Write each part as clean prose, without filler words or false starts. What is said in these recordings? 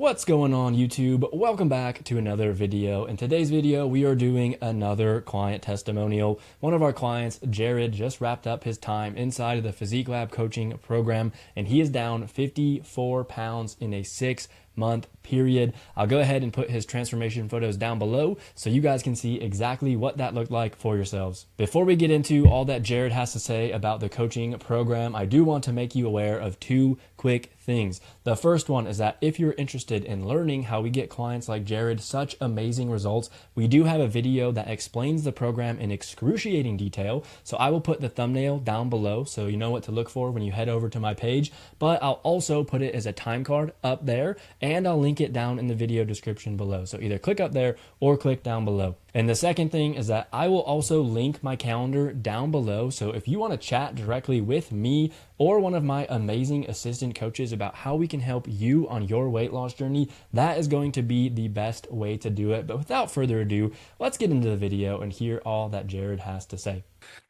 What's going on YouTube? Welcome back to another video. In today's video, we are doing another client testimonial. One of our clients, Jared, just wrapped up his time inside of the Physique Lab coaching program, and he is down 54 pounds in a 6-month period. I'll go ahead and put his transformation photos down below so you guys can see exactly what that looked like for yourselves. Before we get into all that Jared has to say about the coaching program, I do want to make you aware of two quick things. The first one is that if you're interested in learning how we get clients like Jared such amazing results, we do have a video that explains the program in excruciating detail. So I will put the thumbnail down below so you know what to look for when you head over to my page, but I'll also put it as a time card up there, and I'll link it down in the video description below. So either click up there or click down below. And the second thing is that I will also link my calendar down below. So if you want to chat directly with me or one of my amazing assistant coaches about how we can help you on your weight loss journey, that is going to be the best way to do it. But without further ado, let's get into the video and hear all that Jared has to say.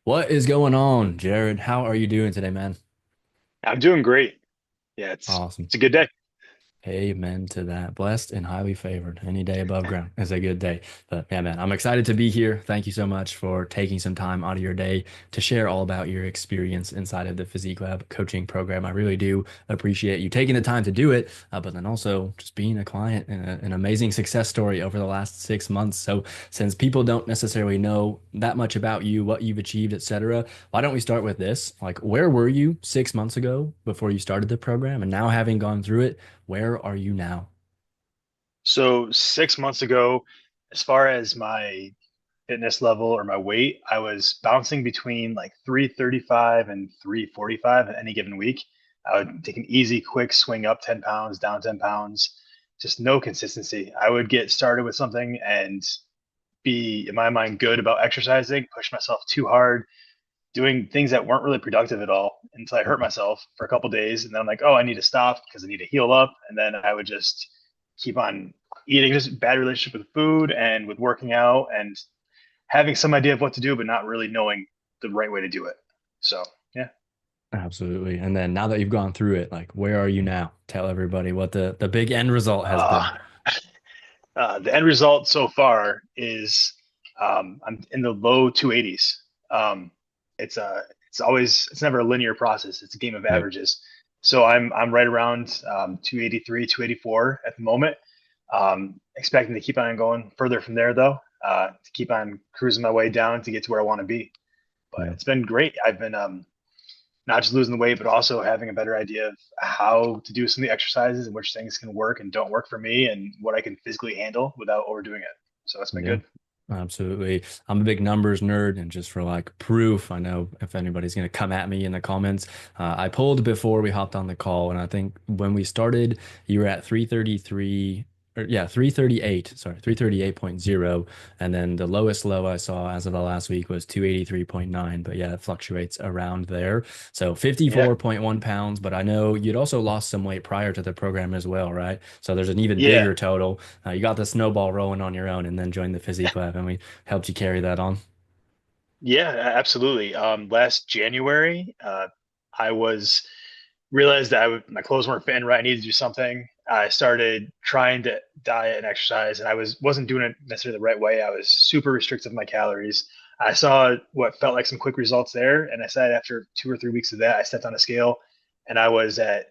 What is going on, Jared? How are you doing today, man? I'm doing great. Yeah, Awesome. it's a good day. Amen to that. Blessed and highly favored. Any day above ground is a good day. But yeah, man, I'm excited to be here. Thank you so much for taking some time out of your day to share all about your experience inside of the Physique Lab coaching program. I really do appreciate you taking the time to do it, but then also just being a client and an amazing success story over the last 6 months. So since people don't necessarily know that much about you, what you've achieved, etc., why don't we start with this? Like, where were you 6 months ago before you started the program? And now having gone through it, where are you now? So 6 months ago, as far as my fitness level or my weight, I was bouncing between like 335 and 345 at any given week. I would take an easy, quick swing up 10 pounds, down 10 pounds, just no consistency. I would get started with something and be, in my mind, good about exercising, push myself too hard, doing things that weren't really productive at all until I hurt myself for a couple days. And then I'm like, oh, I need to stop because I need to heal up. And then I would just keep on eating, just bad relationship with food and with working out and having some idea of what to do, but not really knowing the right way to do it. So, yeah. Absolutely. And then now that you've gone through it, like, where are you now? Tell everybody what the big end result has been. Uh, the end result so far is I'm in the low 280s. Um, it's never a linear process. It's a game of Yep. averages. So I'm right around 283, 284 at the moment. Expecting to keep on going further from there though, to keep on cruising my way down to get to where I want to be. But Yeah. it's been great. I've been not just losing the weight, but also having a better idea of how to do some of the exercises and which things can work and don't work for me and what I can physically handle without overdoing it. So that's been Yeah. good. Absolutely. I'm a big numbers nerd, and just for like proof, I know if anybody's going to come at me in the comments, I pulled before we hopped on the call, and I think when we started, you were at 333, or yeah, 338, sorry, 338.0, and then the lowest low I saw as of the last week was 283.9, but yeah, it fluctuates around there. So Yeah. 54.1 pounds, but I know you'd also lost some weight prior to the program as well, right? So there's an even Yeah. bigger total. You got the snowball rolling on your own and then joined the Physique Lab, and we helped you carry that on. Yeah, absolutely. Last January, I was realized that my clothes weren't fitting right. I needed to do something. I started trying to diet and exercise, and I wasn't doing it necessarily the right way. I was super restrictive of my calories. I saw what felt like some quick results there, and I said after 2 or 3 weeks of that, I stepped on a scale, and I was at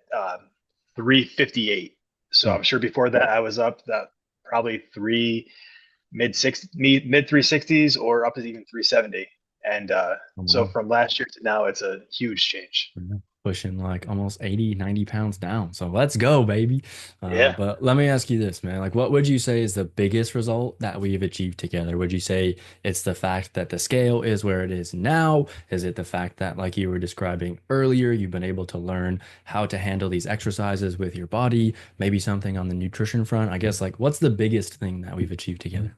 358. So Hmm. I'm sure before that I was up that probably mid 360s or up to even 370. And Oh, so wow. from last year to now, it's a huge change. Yeah. Pushing like almost 80, 90 pounds down. So let's go, baby. Yeah. But let me ask you this, man. Like, what would you say is the biggest result that we've achieved together? Would you say it's the fact that the scale is where it is now? Is it the fact that, like you were describing earlier, you've been able to learn how to handle these exercises with your body? Maybe something on the nutrition front? I guess, like, what's the biggest thing that we've achieved together?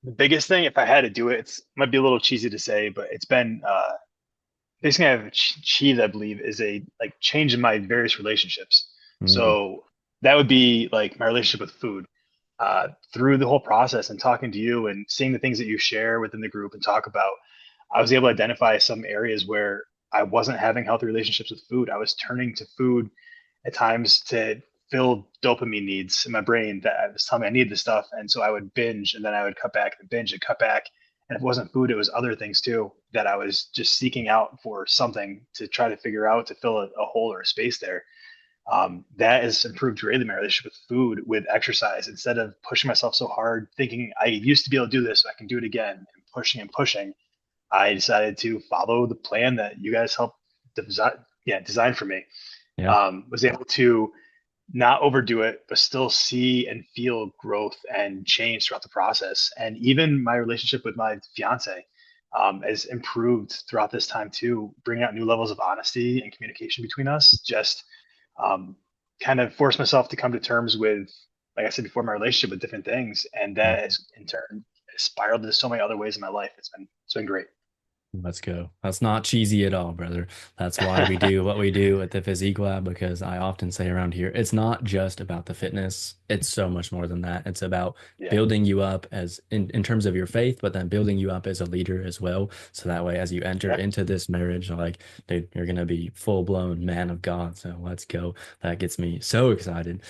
The biggest thing, if I had to do it, it's might be a little cheesy to say, but it's been basically I've achieved, I believe, is a like change in my various relationships. Mm, So that would be like my relationship with food. Through the whole process and talking to you and seeing the things that you share within the group and talk about, I was able to identify some areas where I wasn't having healthy relationships with food. I was turning to food at times to fulfill dopamine needs in my brain that was telling me I need this stuff. And so I would binge and then I would cut back and binge and cut back. And if it wasn't food, it was other things too that I was just seeking out for something to try to figure out to fill a hole or a space there. That has improved greatly my relationship with food, with exercise. Instead of pushing myself so hard, thinking I used to be able to do this, so I can do it again, and pushing, I decided to follow the plan that you guys helped design for me. Yeah. Was able to not overdo it, but still see and feel growth and change throughout the process. And even my relationship with my fiance has improved throughout this time too, bringing out new levels of honesty and communication between us. Just um, kind of forced myself to come to terms with, like I said before, my relationship with different things, and that has in turn spiraled into so many other ways in my life. It's been great. Let's go. That's not cheesy at all, brother. That's why we do what we do at the Physique Lab, because I often say around here, it's not just about the fitness. It's so much more than that. It's about Yeah, building you up as in terms of your faith, but then building you up as a leader as well. So that way, as you enter yeah, into this marriage, like, dude, you're gonna be full blown man of God. So let's go. That gets me so excited.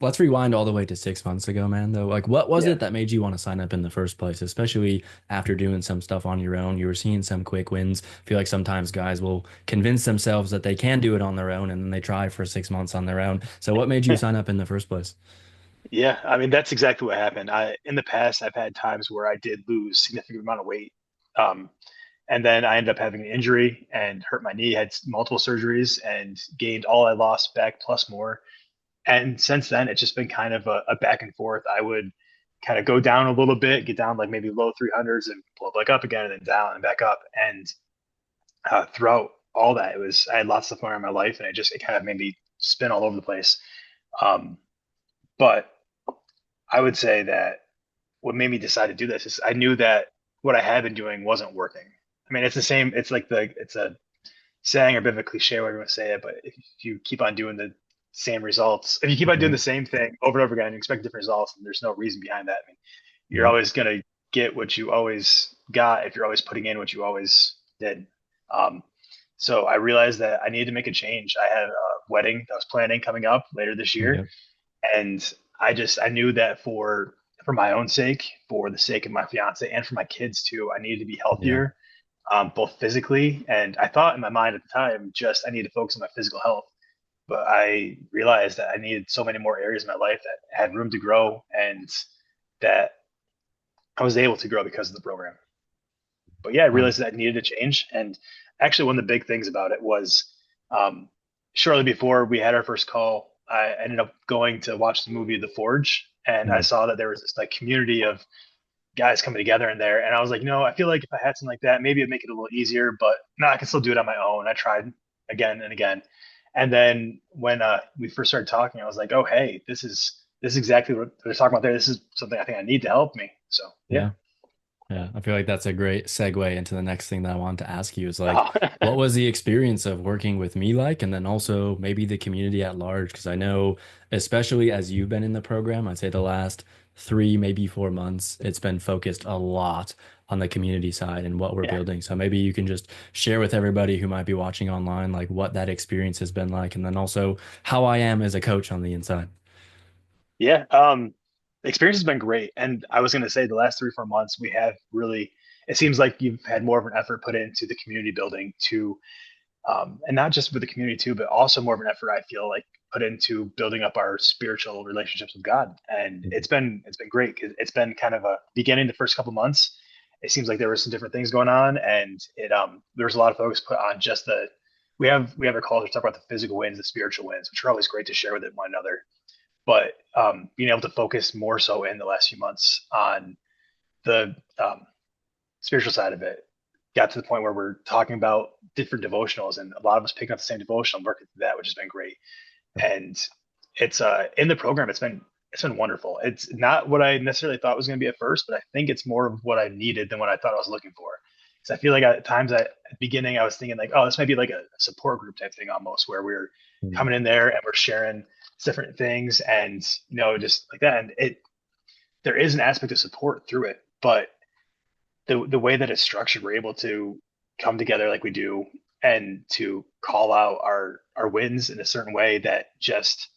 Let's rewind all the way to 6 months ago, man, though. Like, what was yeah. it that made you want to sign up in the first place, especially after doing some stuff on your own? You were seeing some quick wins. I feel like sometimes guys will convince themselves that they can do it on their own and then they try for 6 months on their own. So what made you sign up in the first place? Yeah, I mean that's exactly what happened. I in the past I've had times where I did lose significant amount of weight, um, and then I ended up having an injury and hurt my knee. Had multiple surgeries and gained all I lost back plus more. And since then, it's just been kind of a back and forth. I would kind of go down a little bit, get down like maybe low 300s and pull back up again, and then down and back up. And throughout all that, it was I had lots of fun in my life, and it kind of made me spin all over the place. Um, but I would say that what made me decide to do this is I knew that what I had been doing wasn't working. I mean, it's the same. It's a saying or a bit of a cliche, whatever you want to say it, but if you keep on doing the same results, if you keep on doing Mhm. the same thing over and over again and you expect different results, and there's no reason behind that. I mean, you're Yep. always going to get what you always got if you're always putting in what you always did. Um, so I realized that I needed to make a change. I had a wedding that I was planning coming up later this year, Yep. and I knew that for my own sake, for the sake of my fiance, and for my kids too, I needed to be Yeah. healthier, both physically and I thought in my mind at the time just I need to focus on my physical health. But I realized that I needed so many more areas in my life that had room to grow and that I was able to grow because of the program. But yeah, I Um, realized that I needed to change. And actually, one of the big things about it was um, shortly before we had our first call, I ended up going to watch the movie The Forge, and I mm, saw that there was this like community of guys coming together in there. And I was like, I feel like if I had something like that, maybe it'd make it a little easier, but no, I can still do it on my own. I tried again and again. And then when we first started talking, I was like, oh, hey, this is exactly what they're talking about there. This is something I think I need to help me. So yeah. yeah. Yeah, I feel like that's a great segue into the next thing that I wanted to ask you is like, Oh, what was the experience of working with me like, and then also maybe the community at large? Because I know, especially as you've been in the program, I'd say the last 3, maybe 4 months, it's been focused a lot on the community side and what we're yeah. building. So maybe you can just share with everybody who might be watching online, like what that experience has been like, and then also how I am as a coach on the inside. Yeah. The experience has been great. And I was going to say the last 3 or 4 months, we have really, it seems like you've had more of an effort put into the community building to and not just with the community too, but also more of an effort I feel like put into building up our spiritual relationships with God. And it's been great because it's been kind of a beginning the first couple months. It seems like there were some different things going on, and it there was a lot of focus put on just the we have our calls to talk about the physical wins, the spiritual wins, which are always great to share with one another. But being able to focus more so in the last few months on the spiritual side of it got to the point where we're talking about different devotionals and a lot of us picking up the same devotional and working through that, which has been great. And it's in the program, it's been wonderful. It's not what I necessarily thought was going to be at first, but I think it's more of what I needed than what I thought I was looking for. Because I feel like at times at the beginning I was thinking like, oh, this might be like a support group type thing almost, where we're Mm. coming in there and we're sharing different things and just like that. And there is an aspect of support through it, but the way that it's structured, we're able to come together like we do and to call out our wins in a certain way that just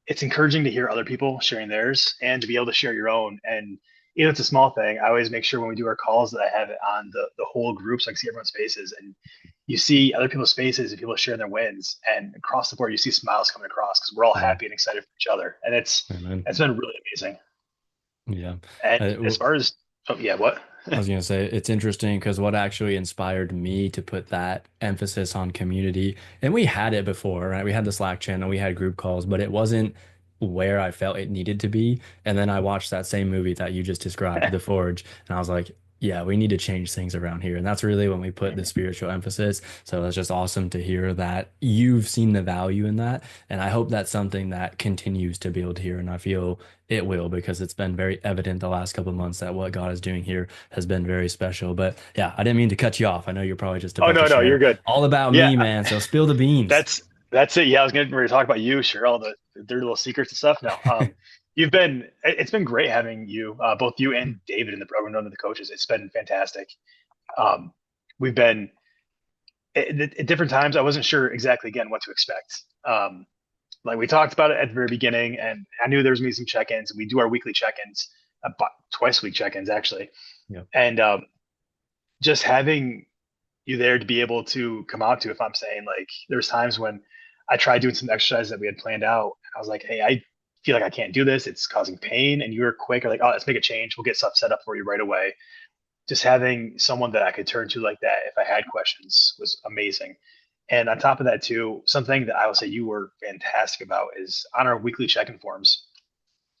it's encouraging to hear other people sharing theirs and to be able to share your own. And you know, it's a small thing. I always make sure when we do our calls that I have it on the whole group so I can see everyone's faces. And you see other people's faces and people sharing their wins. And across the board, you see smiles coming across because we're all Yeah. happy and excited for each other. And it's Amen. been really amazing. Yeah. And as Uh, far as oh yeah, what? I was gonna say it's interesting because what actually inspired me to put that emphasis on community, and we had it before, right? We had the Slack channel, we had group calls, but it wasn't where I felt it needed to be. And then I watched that same movie that you just described, The Forge, and I was like, yeah, we need to change things around here. And that's really when we put the spiritual emphasis. So it's just awesome to hear that you've seen the value in that. And I hope that's something that continues to build here. And I feel it will because it's been very evident the last couple of months that what God is doing here has been very special. But yeah, I didn't mean to cut you off. I know you're probably just Oh about to no, no, you're share good. all about Yeah, me, man. So spill the beans. that's that's it. Yeah, I was going to talk about you, share all the dirty little secrets and stuff. No, it's been great having you, both you and David in the program, none of the coaches. It's been fantastic. Um, we've been at different times. I wasn't sure exactly again what to expect. Like we talked about it at the very beginning, and I knew there was gonna be some check-ins. We do our weekly check-ins, twice a week check-ins actually, Yeah. and just having you there to be able to come out to. If I'm saying like, there's times when I tried doing some exercises that we had planned out, and I was like, hey, I feel like I can't do this. It's causing pain, and you were quick, or like, oh, let's make a change. We'll get stuff set up for you right away. Just having someone that I could turn to like that if I had questions was amazing. And on top of that, too, something that I will say you were fantastic about is on our weekly check-in forms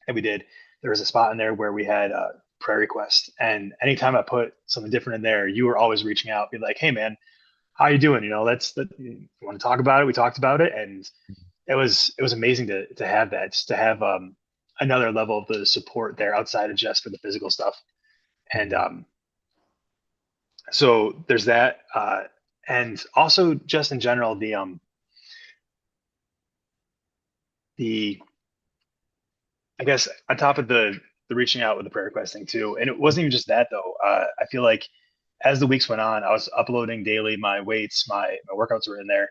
that we did. There was a spot in there where we had prayer requests, and anytime I put something different in there, you were always reaching out, be like, "Hey, man, how you doing? You know, you want to talk about it? We talked about it, and it was amazing to have that, just to have another level of the support there outside of just for the physical stuff. And so there's that, and also just in general the I guess on top of the reaching out with the prayer request thing too, and it wasn't even just that though. I feel like as the weeks went on, I was uploading daily my weights, my workouts were in there,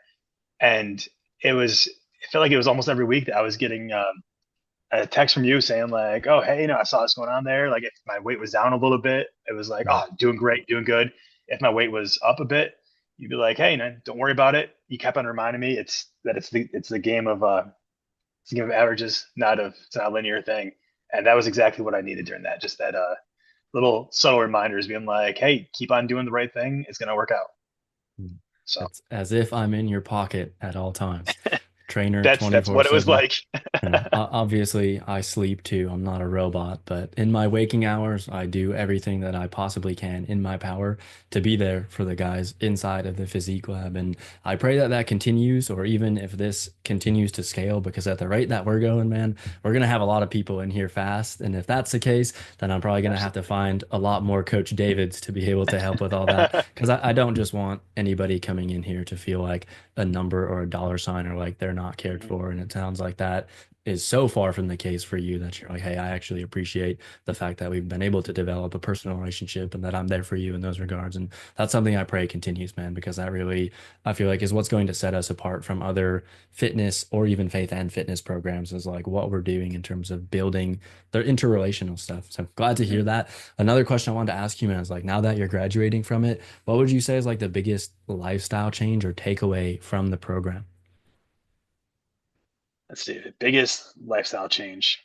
and it felt like it was almost every week that I was getting a text from you saying like, "Oh, hey, I saw this going on there." Like if my weight was down a little bit, it was like, Right. "Oh, doing great, doing good." If my weight was up a bit, you'd be like, "Hey, man, don't worry about it." You kept on reminding me it's the game of averages, it's not a linear thing. And that was exactly what I needed during that. Just that little subtle reminders being like, hey, keep on doing the right thing. It's gonna work out. So It's as if I'm in your pocket at all times. Trainer that's what it was 24/7. like. Obviously, I sleep too. I'm not a robot, but in my waking hours, I do everything that I possibly can in my power to be there for the guys inside of the physique lab. And I pray that that continues, or even if this continues to scale, because at the rate that we're going, man, we're going to have a lot of people in here fast. And if that's the case, then I'm probably going to have to Absolutely. find a lot more Coach Davids to be able to help with all that. Because I don't just want anybody coming in here to feel like a number or a dollar sign or like they're not cared for. And it sounds like that is so far from the case for you that you're like, hey, I actually appreciate the fact that we've been able to develop a personal relationship and that I'm there for you in those regards. And that's something I pray continues, man, because that really, I feel like, is what's going to set us apart from other fitness or even faith and fitness programs, is like what we're doing in terms of building their interrelational stuff. So glad to hear Mhm. that. Another question I wanted to ask you, man, is like now that you're graduating from it, what would you say is like the biggest lifestyle change or takeaway from the program? Let's see. The biggest lifestyle change.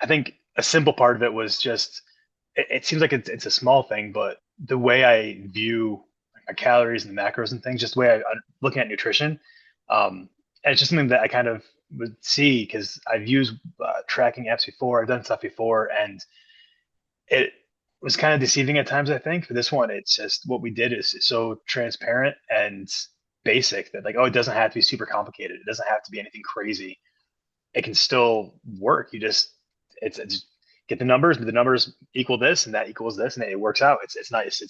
I think a simple part of it was just it seems like it's a small thing, but the way I view my calories and the macros and things, just the way I'm looking at nutrition, and it's just something that I kind of would see because I've used tracking apps before, I've done stuff before, and it was kind of deceiving at times. I think for this one, it's just what we did is so transparent and basic that like, oh, it doesn't have to be super complicated. It doesn't have to be anything crazy. It can still work. It's get the numbers, the numbers equal this, and that equals this, and it works out. It's nice.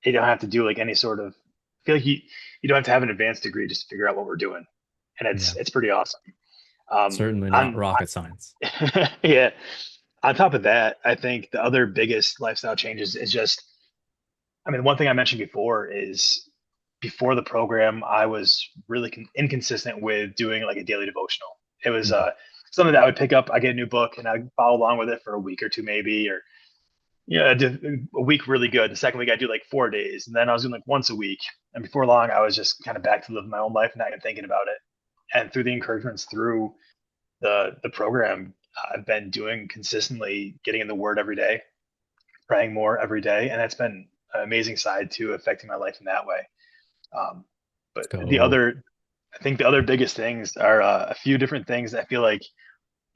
You don't have to do like any sort of. I feel like you don't have to have an advanced degree just to figure out what we're doing, and Yeah, it's pretty awesome. Um, certainly not on rocket science. yeah, on top of that, I think the other biggest lifestyle changes is just, I mean, one thing I mentioned before is before the program, I was really inconsistent with doing like a daily devotional. It was Mhm. something that I would pick up. I get a new book and I follow along with it for a week or two, maybe, or I did a week really good. The second week I do like 4 days, and then I was doing like once a week. And before long, I was just kind of back to living my own life, not even thinking about it. And through the encouragements through the program, I've been doing consistently, getting in the Word every day, praying more every day, and that's been an amazing side to affecting my life in that way. Um, but So I think the other biggest things are a few different things that I feel like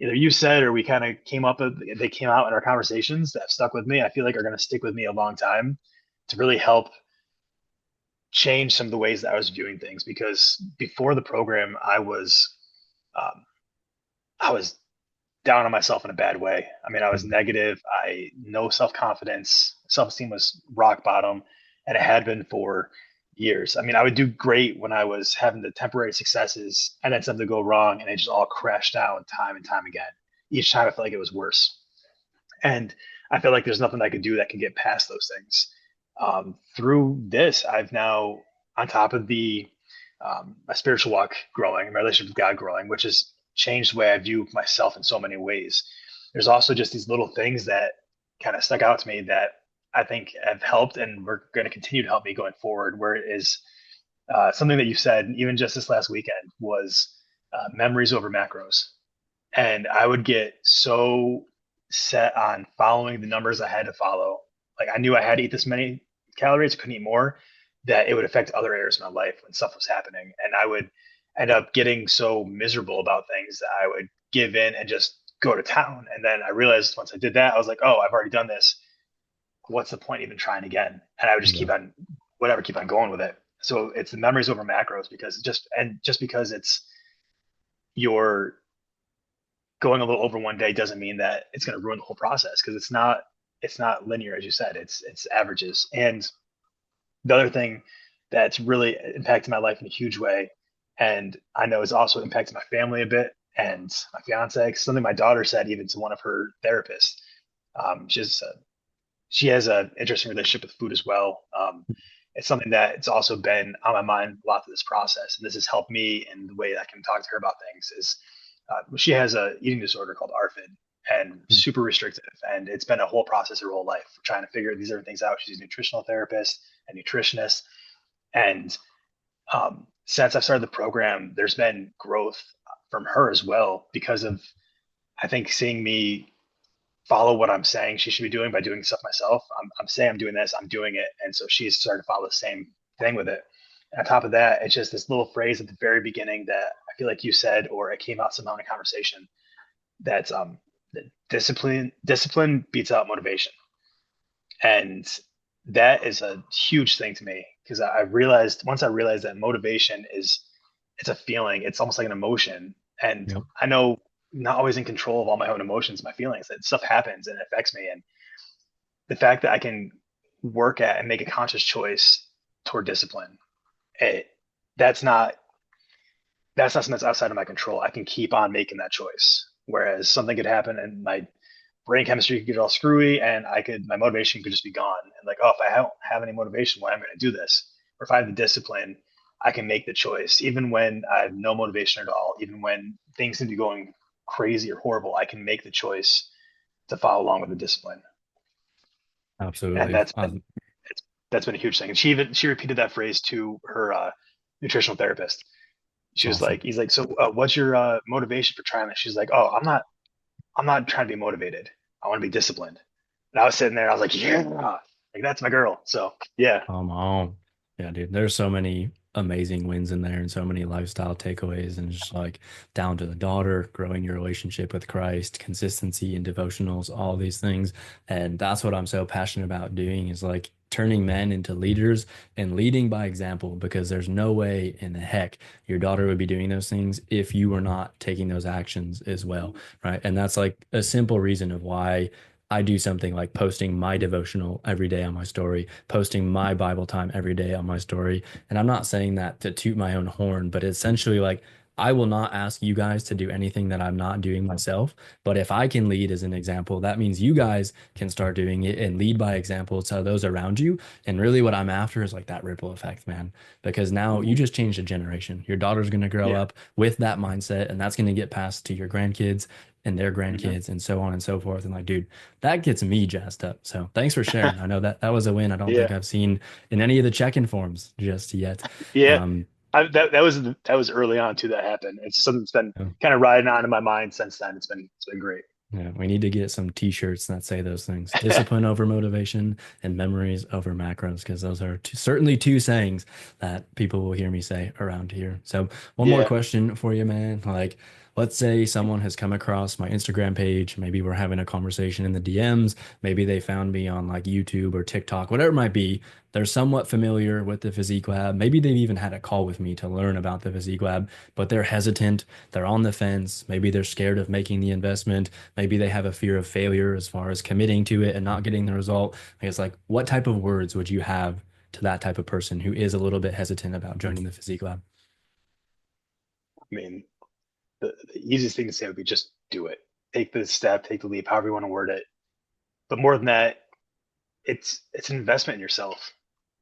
either you said or we kind of came up with, they came out in our conversations that have stuck with me. I feel like are going to stick with me a long time to really help change some of the ways that I was viewing things. Because before the program, um, I was down on myself in a bad way. I mean, I was negative. I no self confidence, self esteem was rock bottom, and it had been for years. I mean, I would do great when I was having the temporary successes, and then something go wrong, and it just all crashed down time and time again. Each time I felt like it was worse, and I feel like there's nothing I could do that can get past those things. Through this, I've now, on top of the my spiritual walk growing, my relationship with God growing, which has changed the way I view myself in so many ways. There's also just these little things that kind of stuck out to me that I think have helped and we're going to continue to help me going forward. Where it is something that you said, even just this last weekend, was memories over macros. And I would get so set on following the numbers I had to follow. Like I knew I had to eat this many calories, couldn't eat more, that it would affect other areas of my life when stuff was happening. And I would end up getting so miserable about things that I would give in and just go to town. And then I realized once I did that, I was like, oh, I've already done this. What's the point even trying again? And I would just yeah, keep on whatever, keep on going with it. So it's the memories over macros because just because it's your going a little over one day doesn't mean that it's going to ruin the whole process because it's not linear as you said. It's averages. And the other thing that's really impacted my life in a huge way, and I know it's also impacted my family a bit and my fiance. Something my daughter said even to one of her therapists. She's she has an interesting relationship with food as well. It's something that it's also been on my mind a lot through this process, and this has helped me in the way that I can talk to her about things. Is she has a eating disorder called ARFID and super restrictive, and it's been a whole process her whole life trying to figure these different things out. She's a nutritional therapist and nutritionist, and since I've started the program, there's been growth from her as well because of I think seeing me follow what I'm saying she should be doing by doing stuff myself. I'm saying I'm doing this, I'm doing it. And so she's started to follow the same thing with it. And on top of that, it's just this little phrase at the very beginning that I feel like you said, or it came out somehow in a conversation that's discipline beats out motivation. And that is a huge thing to me because I realized once I realized that motivation is it's a feeling, it's almost like an emotion. And yep, I know not always in control of all my own emotions, my feelings, that stuff happens and it affects me. And the fact that I can work at and make a conscious choice toward discipline, it, that's not something that's outside of my control. I can keep on making that choice. Whereas something could happen and my brain chemistry could get all screwy and my motivation could just be gone. And like, oh, if I don't have any motivation, why am I going to do this? Or if I have the discipline, I can make the choice. Even when I have no motivation at all, even when things seem to be going crazy or horrible, I can make the choice to follow along with the discipline. And absolutely. that's been a huge thing. And she repeated that phrase to her nutritional therapist. She was Awesome. like, he's like, so what's your motivation for trying this? She's like, oh, I'm not trying to be motivated. I want to be disciplined. And I was sitting there, I was like, yeah, like that's my girl. So yeah, Come on. Yeah, dude. There's so many amazing wins in there and so many lifestyle takeaways and just like down to the daughter, growing your relationship with Christ, consistency and devotionals, all these things. And that's what I'm so passionate about doing is like turning men into leaders and leading by example because there's no way in the heck your daughter would be doing those things if you were not taking those actions as well, right? And that's like a simple reason of why I do something like posting my devotional every day on my story, posting my Bible time every day on my story. And I'm not saying that to toot my own horn, but essentially, like, I will not ask you guys to do anything that I'm not doing myself. But if I can lead as an example, that means you guys can start doing it and lead by example to those around you. And really, what I'm after is like that ripple effect, man, because now you Mhm. just changed a generation. Your daughter's going to grow Yeah. up with that mindset, and that's going to get passed to your grandkids and their Hmm. grandkids and so on and so forth. And like, dude, that gets me jazzed up. So thanks for sharing. I know that that was a win I don't think Yeah. I've seen in any of the check-in forms just yet. Yeah. Um, That was early on too that happened. It's something that's been oh, kind of riding on in my mind since then. It's been great. yeah, we need to get some t-shirts that say those things. Discipline over motivation and memories over macros, because those are certainly two sayings that people will hear me say around here. So one more Yeah. question for you, man. Like, let's say someone has come across my Instagram page. Maybe we're having a conversation in the DMs. Maybe they found me on like YouTube or TikTok, whatever it might be. They're somewhat familiar with the Physique Lab. Maybe they've even had a call with me to learn about the Physique Lab, but they're hesitant. They're on the fence. Maybe they're scared of making the investment. Maybe they have a fear of failure as far as committing to it and not getting the result. I guess, like, what type of words would you have to that type of person who is a little bit hesitant about joining the Physique Lab? I mean, the easiest thing to say would be just do it. Take the step, take the leap, however you want to word it. But more than that, it's an investment in yourself.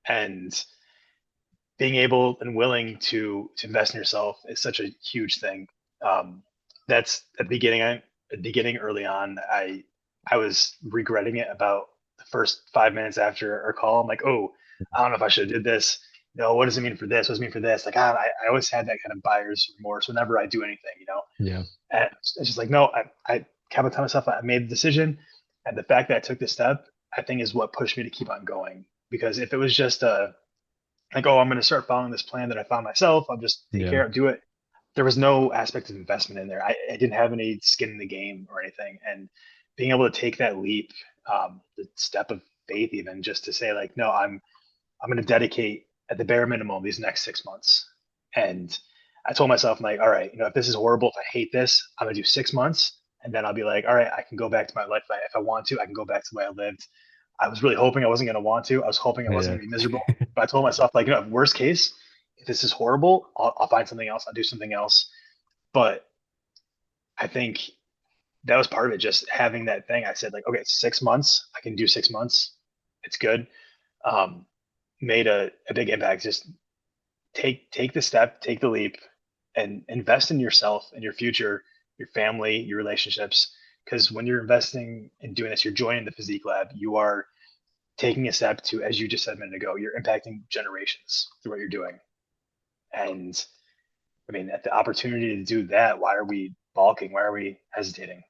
And being able and willing to invest in yourself is such a huge thing. That's at the beginning. At the beginning, early on, I was regretting it about the first 5 minutes after our call. I'm like, oh, I don't know if I should have did this. No, what does it mean for this? What does it mean for this? Like, I always had that kind of buyer's remorse whenever I do anything. Yeah. And it's just like, no, I kind of tell myself I made the decision, and the fact that I took the step, I think, is what pushed me to keep on going. Because if it was just a like, oh, I'm going to start following this plan that I found myself. I'll just take Yeah. care of, do it. There was no aspect of investment in there. I didn't have any skin in the game or anything. And being able to take that leap, the step of faith, even just to say like, no, I'm going to dedicate at the bare minimum these next 6 months. And I told myself, I'm like, all right, if this is horrible, if I hate this, I'm going to do 6 months. And then I'll be like, all right, I can go back to my life. If I want to, I can go back to the way I lived. I was really hoping I wasn't going to want to. I was hoping I wasn't Yeah. going to be miserable. But I told myself, like, worst case, if this is horrible, I'll find something else. I'll do something else. But I think that was part of it. Just having that thing. I said, like, okay, 6 months. I can do 6 months. It's good. Um, Made a big impact. Just take the step, take the leap, and invest in yourself and your future, your family, your relationships. Because when you're investing in doing this, you're joining the Physique Lab. You are taking a step to, as you just said a minute ago, you're impacting generations through what you're doing. And I mean, at the opportunity to do that, why are we balking? Why are we hesitating?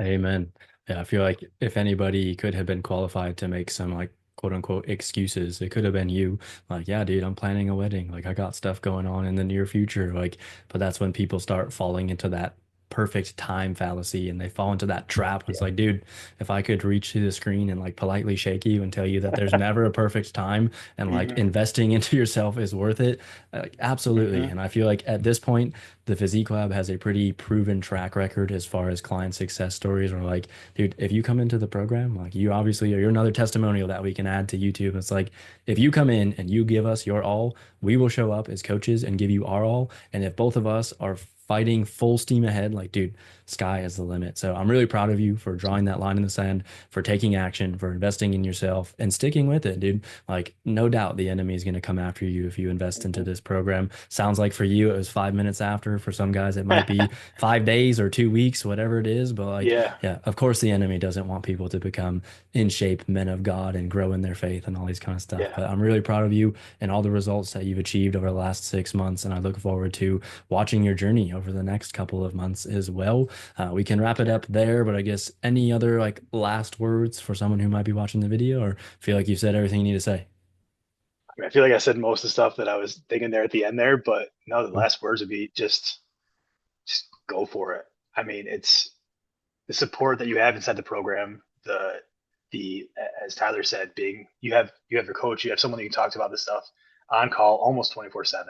Amen. Yeah, I feel like if anybody could have been qualified to make some like quote unquote excuses, it could have been you. Like, yeah, dude, I'm planning a wedding. Like, I got stuff going on in the near future. Like, but that's when people start falling into that perfect time fallacy and they fall into that trap. It's like, dude, if I could reach to the screen and like politely shake you and tell you that there's never a perfect time and like Hmm. investing into yourself is worth it, absolutely. Hmm. And I feel like at this point, the Physique Lab has a pretty proven track record as far as client success stories. Or like, dude, if you come into the program, like you obviously you're another testimonial that we can add to YouTube. It's like if you come in and you give us your all, we will show up as coaches and give you our all. And if both of us are fighting full steam ahead, like, dude, sky is the limit. So I'm really proud of you for drawing that line in the sand, for taking action, for investing in yourself and sticking with it, dude. Like, no doubt the enemy is going to come after you if you invest into this program. Sounds like for you, it was 5 minutes after. For some guys, it might be 5 days or 2 weeks, whatever it is. But like, Yeah, yeah, of course, the enemy doesn't want people to become in shape men of God and grow in their faith and all these kind of stuff. yeah, But I'm really proud of you and all the results that you've achieved over the last 6 months. And I look forward to watching your journey over the next couple of months as well. We can wrap it yeah. up there, but I guess any other like last words for someone who might be watching the video, or feel like you've said everything you need to say? I mean, I feel like I said most of the stuff that I was thinking there at the end there, but no, the last words would be just go for it. I mean, it's the support that you have inside the program, the as Tyler said, being you have your coach, you have someone that you can talk to about this stuff on call almost 24/7.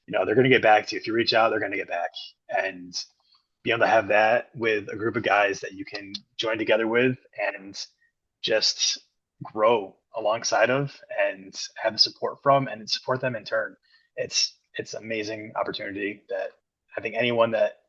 They're going to get back to you. If you reach out, they're going to get back. And be able to have that with a group of guys that you can join together with and just grow alongside of and have the support from and support them in turn. it's an amazing opportunity that I think anyone that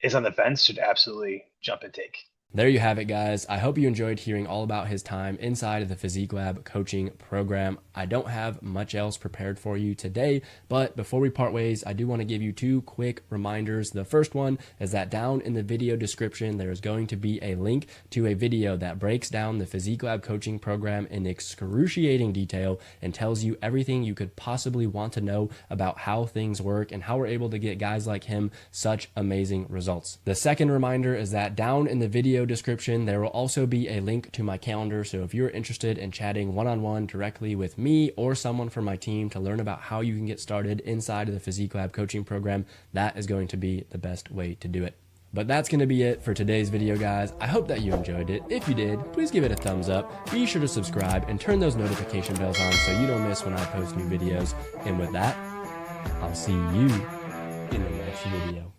is on the fence should absolutely jump and take. There you have it, guys. I hope you enjoyed hearing all about his time inside of the Physique Lab coaching program. I don't have much else prepared for you today, but before we part ways, I do want to give you two quick reminders. The first one is that down in the video description, there is going to be a link to a video that breaks down the Physique Lab coaching program in excruciating detail and tells you everything you could possibly want to know about how things work and how we're able to get guys like him such amazing results. The second reminder is that down in the video description, there will also be a link to my calendar. So if you're interested in chatting one-on-one directly with me or someone from my team to learn about how you can get started inside of the Physique Lab coaching program, that is going to be the best way to do it. But that's going to be it for today's video, guys. I hope that you enjoyed it. If you did, please give it a thumbs up. Be sure to subscribe and turn those notification bells on so you don't miss when I post new videos. And with that, I'll see you in the next video.